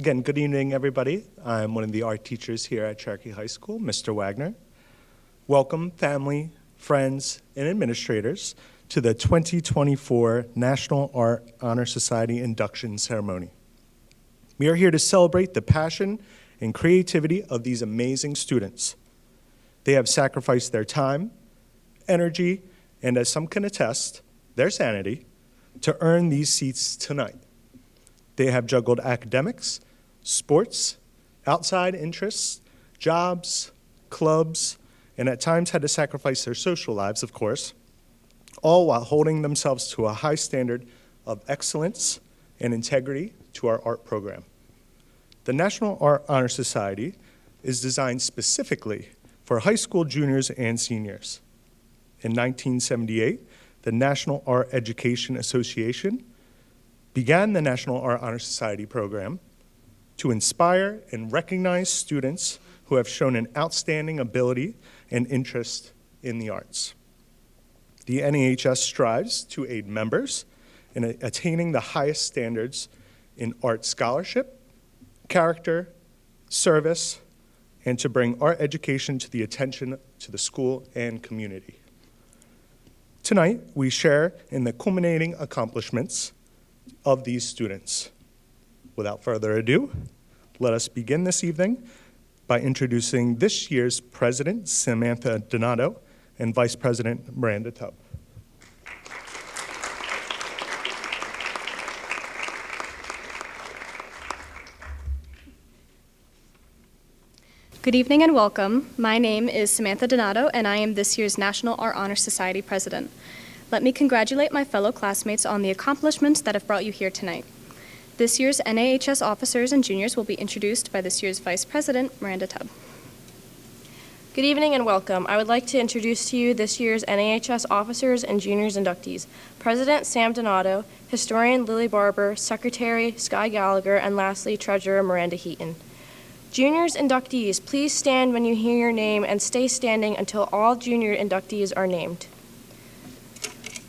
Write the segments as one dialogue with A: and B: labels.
A: Again, good evening, everybody. I'm one of the art teachers here at Cherokee High School, Mr. Wagner. Welcome, family, friends, and administrators to the 2024 National Art Honor Society Induction Ceremony. We are here to celebrate the passion and creativity of these amazing students. They have sacrificed their time, energy, and as some can attest, their sanity, to earn these seats tonight. They have juggled academics, sports, outside interests, jobs, clubs, and at times had to sacrifice their social lives, of course, all while holding themselves to a high standard of excellence and integrity to our art program. The National Art Honor Society is designed specifically for high school juniors and seniors. In 1978, the National Art Education Association began the National Art Honor Society program to inspire and recognize students who have shown an outstanding ability and interest in the arts. The NAHS strives to aid members in attaining the highest standards in art scholarship, character, service, and to bring art education to the attention to the school and community. Tonight, we share in the culminating accomplishments of these students. Without further ado, let us begin this evening by introducing this year's President, Samantha Donato, and Vice President, Miranda Tubb.
B: Good evening and welcome. My name is Samantha Donato, and I am this year's National Art Honor Society President. Let me congratulate my fellow classmates on the accomplishments that have brought you here tonight. This year's NAHS officers and juniors will be introduced by this year's Vice President, Miranda Tubb.
C: Good evening and welcome. I would like to introduce to you this year's NAHS officers and juniors inductees. President Sam Donato, Historian Lily Barber, Secretary Sky Gallagher, and lastly, Treasurer Miranda Heaton. Juniors inductees, please stand when you hear your name and stay standing until all junior inductees are named.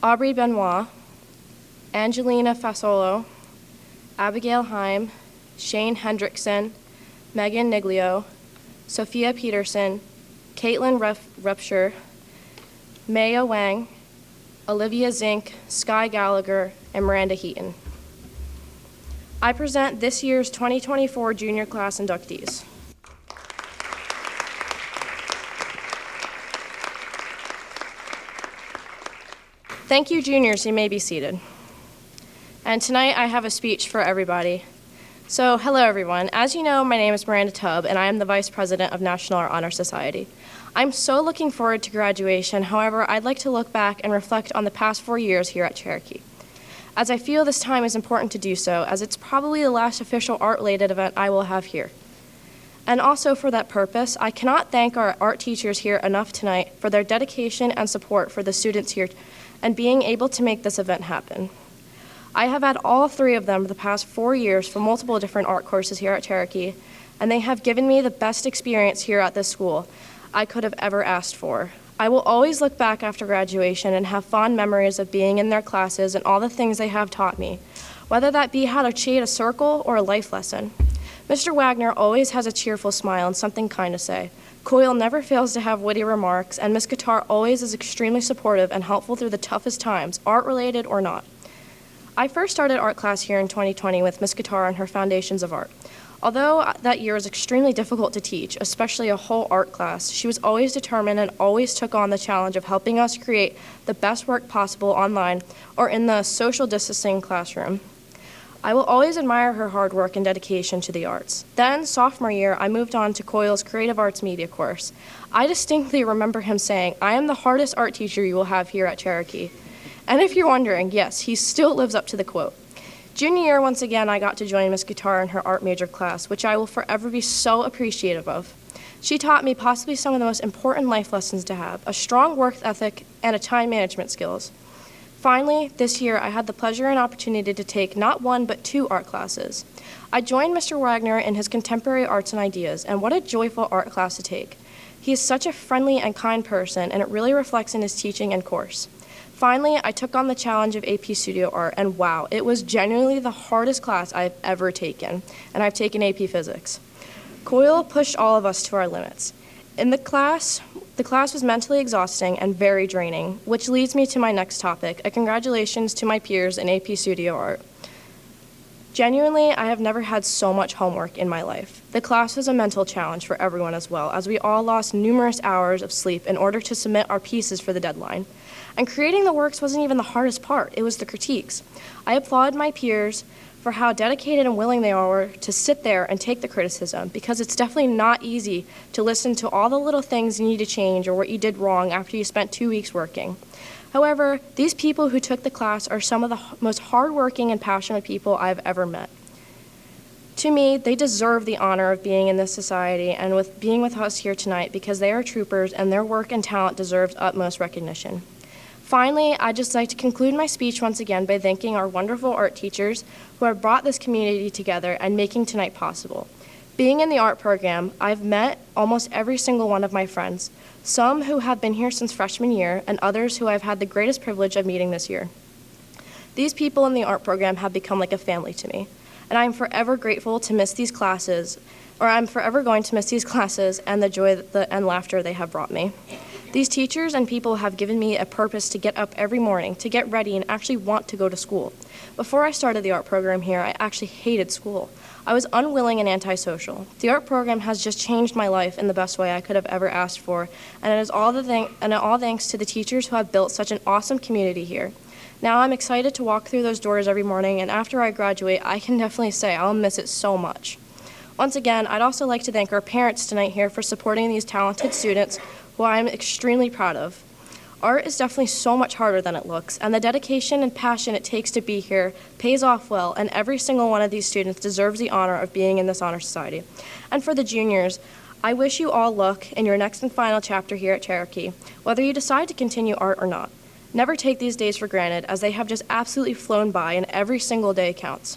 C: Aubrey Benoit, Angelina Fasolo, Abigail Heim, Shane Hendrickson, Megan Niglio, Sophia Peterson, Caitlin Repsher, Maya Wang, Olivia Zink, Sky Gallagher, and Miranda Heaton. I present this year's 2024 junior class inductees. Thank you, juniors. You may be seated. And tonight I have a speech for everybody. So, hello everyone. As you know, my name is Miranda Tubb, and I am the Vice President of National Art Honor Society. I'm so looking forward to graduation. However, I'd like to look back and reflect on the past 4 years here at Cherokee, as I feel this time is important to do so, as it's probably the last official art-related event I will have here. And also for that purpose, I cannot thank our art teachers here enough tonight for their dedication and support for the students here and being able to make this event happen. I have had all 3 of them for the past 4 years for multiple different art courses here at Cherokee, and they have given me the best experience here at this school I could have ever asked for. I will always look back after graduation and have fond memories of being in their classes and all the things they have taught me, whether that be how to shade a circle or a life lesson. Mr. Wagner always has a cheerful smile and something kind to say. Coyle never fails to have witty remarks, and Miss Guitar always is extremely supportive and helpful through the toughest times, art-related or not. I first started art class here in 2020 with Miss Guitar and her Foundations of Art. Although that year was extremely difficult to teach, especially a whole art class, she was always determined and always took on the challenge of helping us create the best work possible online or in the social distancing classroom. I will always admire her hard work and dedication to the arts. Then, sophomore year, I moved on to Coyle's Creative Arts Media course. I distinctly remember him saying, "I am the hardest art teacher you will have here at Cherokee." And if you're wondering, yes, he still lives up to the quote. Junior year, once again, I got to join Miss Guitar in her art major class, which I will forever be so appreciative of. She taught me possibly some of the most important life lessons to have, a strong work ethic and a time management skills. Finally, this year, I had the pleasure and opportunity to take not 1 but 2 art classes. I joined Mr. Wagner in his Contemporary Arts and Ideas, and what a joyful art class to take. He is such a friendly and kind person, and it really reflects in his teaching and course. Finally, I took on the challenge of AP Studio Art, and wow, it was genuinely the hardest class I've ever taken, and I've taken AP Physics. COIL pushed all of us to our limits. In the class was mentally exhausting and very draining, which leads me to my next topic, a congratulations to my peers in AP Studio Art. Genuinely, I have never had so much homework in my life. The class was a mental challenge for everyone as well, as we all lost numerous hours of sleep in order to submit our pieces for the deadline. And creating the works wasn't even the hardest part, it was the critiques. I applaud my peers for how dedicated and willing they are to sit there and take the criticism, because it's definitely not easy to listen to all the little things you need to change or what you did wrong after you spent 2 weeks working. However, these people who took the class are some of the most hardworking and passionate people I've ever met. To me, they deserve the honor of being in this society and with being with us here tonight, because they are troopers and their work and talent deserves utmost recognition. Finally, I'd just like to conclude my speech once again by thanking our wonderful art teachers who have brought this community together and making tonight possible. Being in the art program, I've met almost every single one of my friends, some who have been here since freshman year and others who I've had the greatest privilege of meeting this year. These people in the art program have become like a family to me, and I'm forever grateful to miss these classes, or I'm forever going to miss these classes and the joy and laughter they have brought me. These teachers and people have given me a purpose to get up every morning, to get ready and actually want to go to school. Before I started the art program here, I actually hated school. I was unwilling and antisocial. The art program has just changed my life in the best way I could have ever asked for, and it is all thanks to the teachers who have built such an awesome community here. Now I'm excited to walk through those doors every morning, and after I graduate, I can definitely say I'll miss it so much. Once again, I'd also like to thank our parents tonight here for supporting these talented students who I'm extremely proud of. Art is definitely so much harder than it looks, and the dedication and passion it takes to be here pays off well, and every single one of these students deserves the honor of being in this honor society. And for the juniors, I wish you all luck in your next and final chapter here at Cherokee, whether you decide to continue art or not. Never take these days for granted, as they have just absolutely flown by, and every single day counts.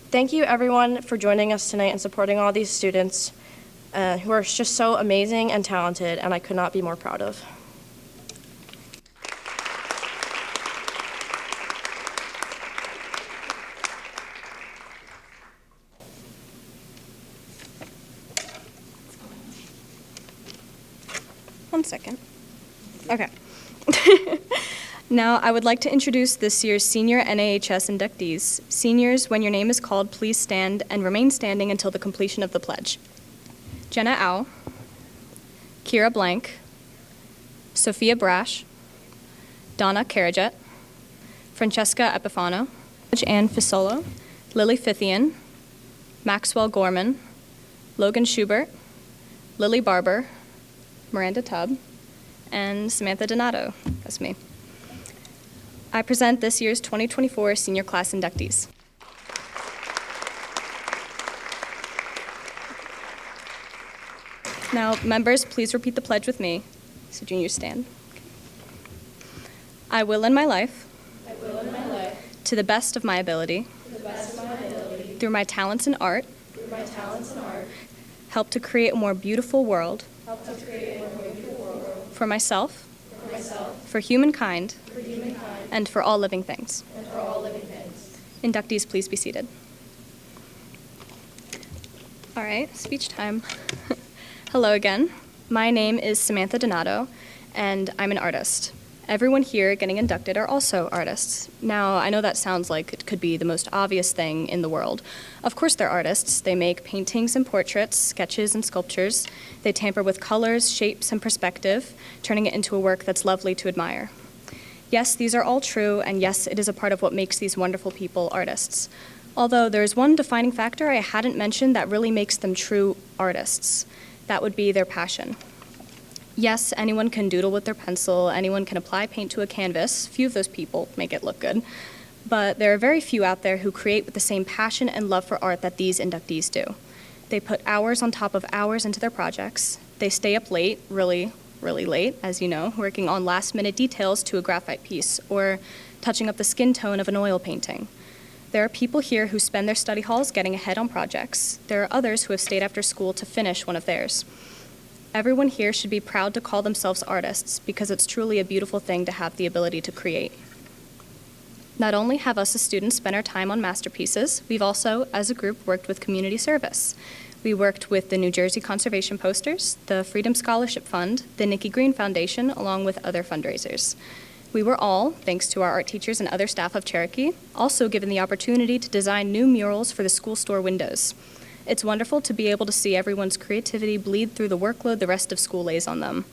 C: Thank you, everyone, for joining us tonight and supporting all these students who are just so amazing and talented, and I could not be more proud of.
B: One second. Okay. Now, I would like to introduce this year's senior NAHS inductees. Seniors, when your name is called, please stand and remain standing until the completion of the pledge. Jenna Au, Kira Blank, Sophia Brash, Donna Karajet, Francesca Epifano, Ann Fisolo, Lily Fithian, Maxwell Gorman, Logan Schubert, Lily Barber, Miranda Tubb, and Samantha Donato. That's me. I present this year's 2024 senior class inductees. Now, members, please repeat the pledge with me. So juniors stand. I will in my life, to the best of my ability, through my talents in art, help to create a more beautiful world, for myself, for humankind, and for all living things. Inductees, please be seated. All right, speech time. Hello again. My name is Samantha Donato, and I'm an artist. Everyone here getting inducted are also artists. Now, I know that sounds like it could be the most obvious thing in the world. Of course they're artists. They make paintings and portraits, sketches and sculptures. They tamper with colors, shapes, and perspective, turning it into a work that's lovely to admire. Yes, these are all true, and yes, it is a part of what makes these wonderful people artists. Although there's one defining factor I hadn't mentioned that really makes them true artists. That would be their passion. Yes, anyone can doodle with their pencil, anyone can apply paint to a canvas. Few of those people make it look good. But there are very few out there who create with the same passion and love for art that these inductees do. They put hours on top of hours into their projects. They stay up late, really late, as you know, working on last-minute details to a graphite piece or touching up the skin tone of an oil painting. There are people here who spend their study halls getting ahead on projects. There are others who have stayed after school to finish one of theirs. Everyone here should be proud to call themselves artists because it's truly a beautiful thing to have the ability to create. Not only have us as students spent our time on masterpieces, we've also, as a group, worked with community service. We worked with the New Jersey Conservation Posters, the Freedom Scholarship Fund, the Nikki Green Foundation, along with other fundraisers. We were all, thanks to our art teachers and other staff of Cherokee, also given the opportunity to design new murals for the school store windows. It's wonderful to be able to see everyone's creativity bleed through the workload the rest of school lays on them.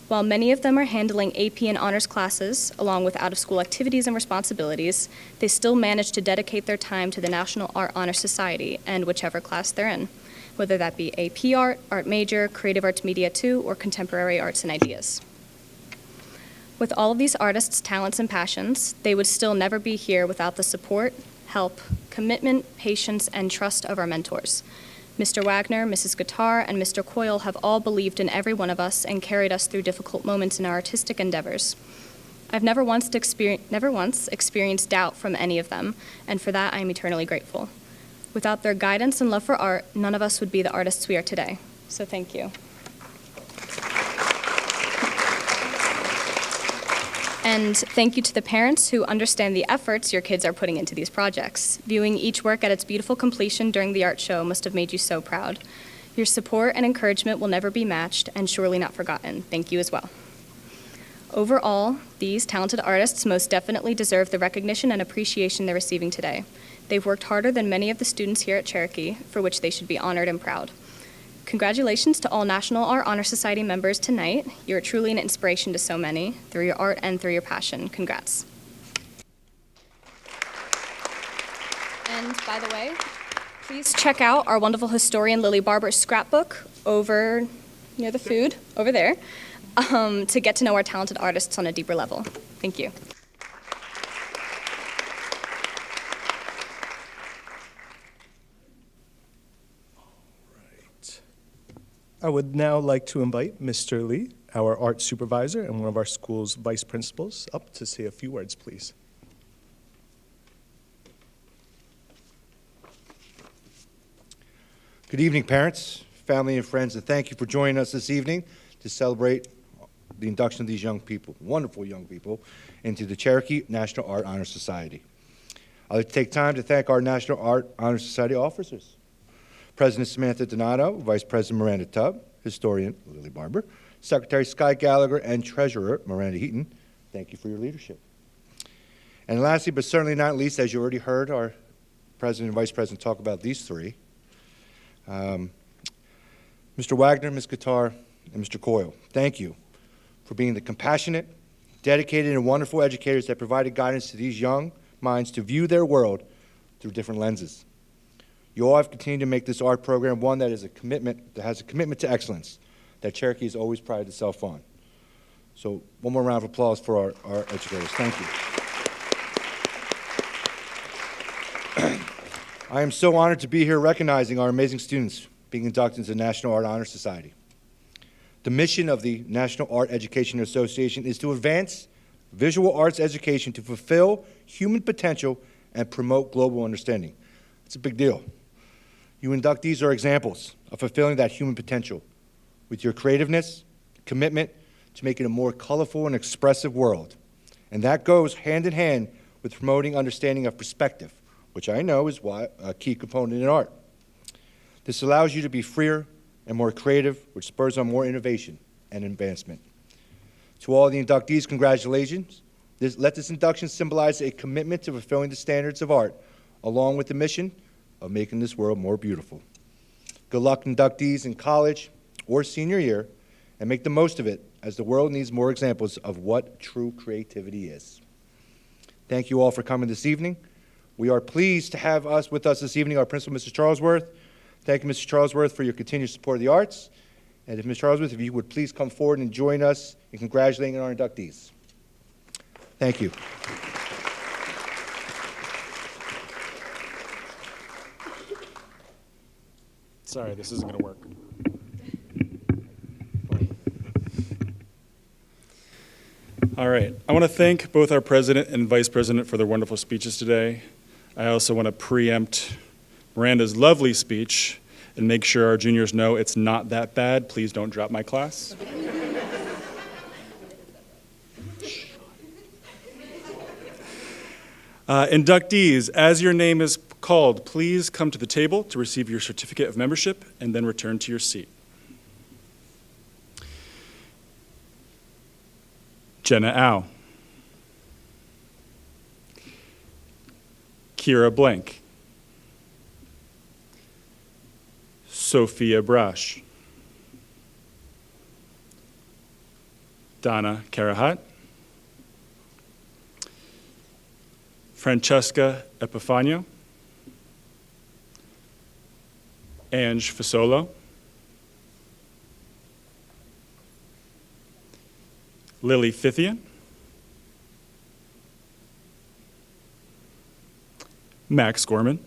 B: While many of them are handling AP and honors classes, along with out-of-school activities and responsibilities, they still manage to dedicate their time to the National Art Honor Society and whichever class they're in, whether that be AP Art, Art Major, Creative Arts Media 2, or Contemporary Arts and Ideas. With all of these artists' talents and passions, they would still never be here without the support, help, commitment, patience, and trust of our mentors. Mr. Wagner, Mrs. Guitar, and Mr. Coyle have all believed in every one of us and carried us through difficult moments in our artistic endeavors. I've never once experienced doubt from any of them, and for that I am eternally grateful. Without their guidance and love for art, none of us would be the artists we are today. So thank you. And thank you to the parents who understand the efforts your kids are putting into these projects. Viewing each work at its beautiful completion during the art show must have made you so proud. Your support and encouragement will never be matched and surely not forgotten. Thank you as well. Overall, these talented artists most definitely deserve the recognition and appreciation they're receiving today. They've worked harder than many of the students here at Cherokee, for which they should be honored and proud. Congratulations to all National Art Honor Society members tonight. You're truly an inspiration to so many, through your art and through your passion. Congrats. And by the way, please check out our wonderful historian Lily Barber's scrapbook over near the food, over there, to get to know our talented artists on a deeper level. Thank you.
A: I would now like to invite Mr. Lee, our art supervisor and one of our school's vice principals, up to say a few words, please.
D: Good evening, parents, family, and friends, and thank you for joining us this evening to celebrate the induction of these young people, wonderful young people, into the Cherokee National Art Honor Society. I'd like to take time to thank our National Art Honor Society officers. President Samantha Donato, Vice President Miranda Tubb, Historian Lily Barber, Secretary Sky Gallagher, and Treasurer Miranda Heaton. Thank you for your leadership. And lastly, but certainly not least, as you already heard our President and Vice President talk about these three, Mr. Wagner, Ms. Guitar, and Mr. Coyle, thank you for being the compassionate, dedicated, and wonderful educators that provided guidance to these young minds to view their world through different lenses. You all have continued to make this art program one that has a commitment to excellence that Cherokee has always prided itself on. So one more round of applause for our educators. Thank you. I am so honored to be here recognizing our amazing students being inducted into the National Art Honor Society. The mission of the National Art Education Association is to advance visual arts education to fulfill human potential and promote global understanding. It's a big deal. You inductees are examples of fulfilling that human potential with your creativeness, commitment to making a more colorful and expressive world. And that goes hand in hand with promoting understanding of perspective, which I know is a key component in art. This allows you to be freer and more creative, which spurs on more innovation and advancement. To all the inductees, congratulations. Let this induction symbolize a commitment to fulfilling the standards of art, along with the mission of making this world more beautiful. Good luck, inductees, in college or senior year, and make the most of it, as the world needs more examples of what true creativity is. Thank you all for coming this evening. We are pleased to have with us this evening our principal, Mrs. Charlesworth. Thank you, Mrs. Charlesworth, for your continued support of the arts. And if Ms. Charlesworth, if you would please come forward and join us in congratulating our inductees. Thank you.
E: Sorry, this isn't going to work. All right. I want to thank both our president and vice president for their wonderful speeches today. I also want to preempt Miranda's lovely speech and make sure our juniors know it's not that bad. Please don't drop my class. Inductees, as your name is called, please come to the table to receive your certificate of membership and then return to your seat. Jenna Au. Kira Blank. Sophia Brash. Donna Karahat. Francesca Epifanio. Ange Fasolo. Lily Fithian. Max Gorman.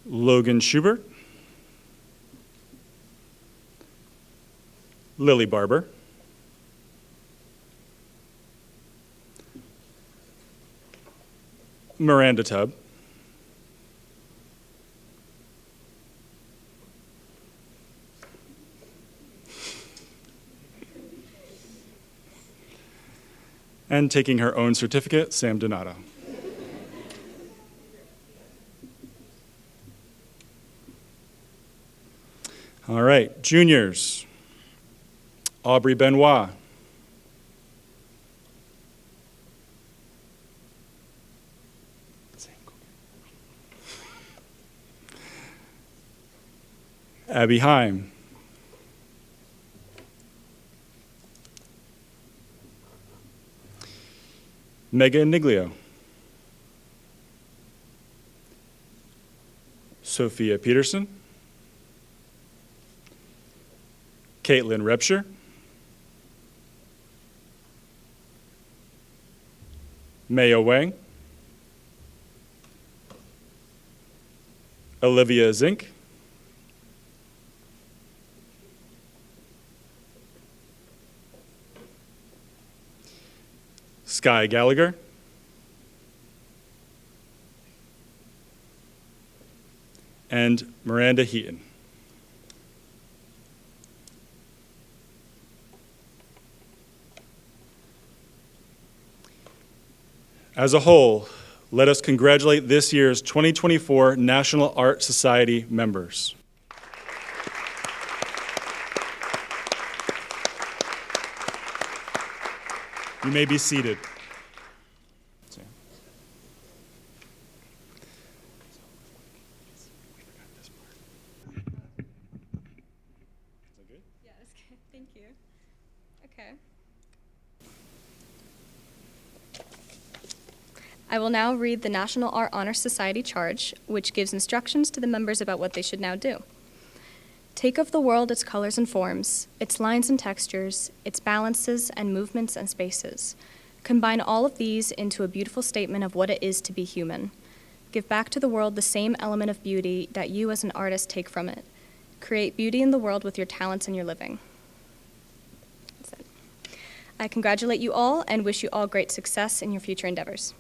E: Logan Schubert. Lily Barber. Miranda Tubb. And taking her own certificate, Sam Donato. All right, juniors. Aubrey Benoit. Abby Heim. Mega Iniglio. Sophia Peterson. Caitlin Repsher. Maya Wang. Olivia Zink. Sky Gallagher. And Miranda Heaton. As a whole, let us congratulate this year's 2024 National Art Society members. You may be seated.
B: Thank you. Okay. I will now read the National Art Honor Society charge, which gives instructions to the members about what they should now do. Take of the world its colors and forms, its lines and textures, its balances and movements and spaces. Combine all of these into a beautiful statement of what it is to be human. Give back to the world the same element of beauty that you as an artist take from it. Create beauty in the world with your talents and your living. That's it. I congratulate you all and wish you all great success in your future endeavors.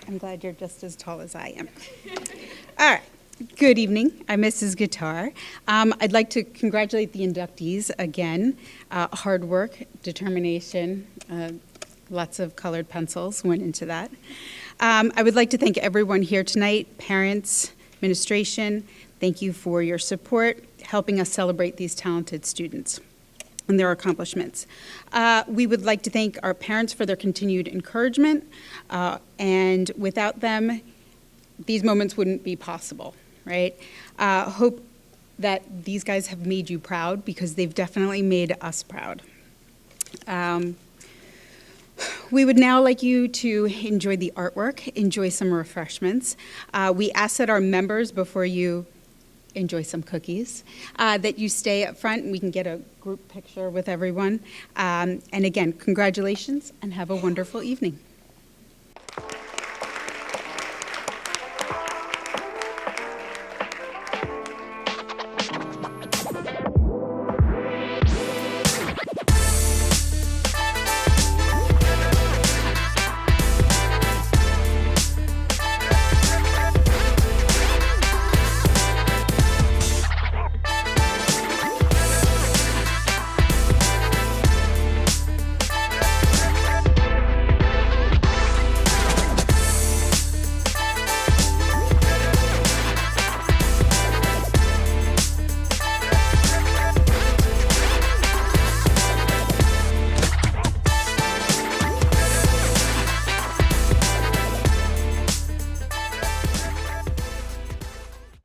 F: I'm glad you're just as tall as I am. All right. Good evening. I'm Mrs. Guitar. I'd like to congratulate the inductees again. Hard work, determination, lots of colored pencils went into that. I would like to thank everyone here tonight, parents, administration. Thank you for your support, helping us celebrate these talented students and their accomplishments. We would like to thank our parents for their continued encouragement, and without them, these moments wouldn't be possible, right? Hope that these guys have made you proud, because they've definitely made us proud. We would now like you to enjoy the artwork, enjoy some refreshments. We ask that our members, before you enjoy some cookies, that you stay up front and we can get a group picture with everyone. And again, congratulations and have a wonderful evening.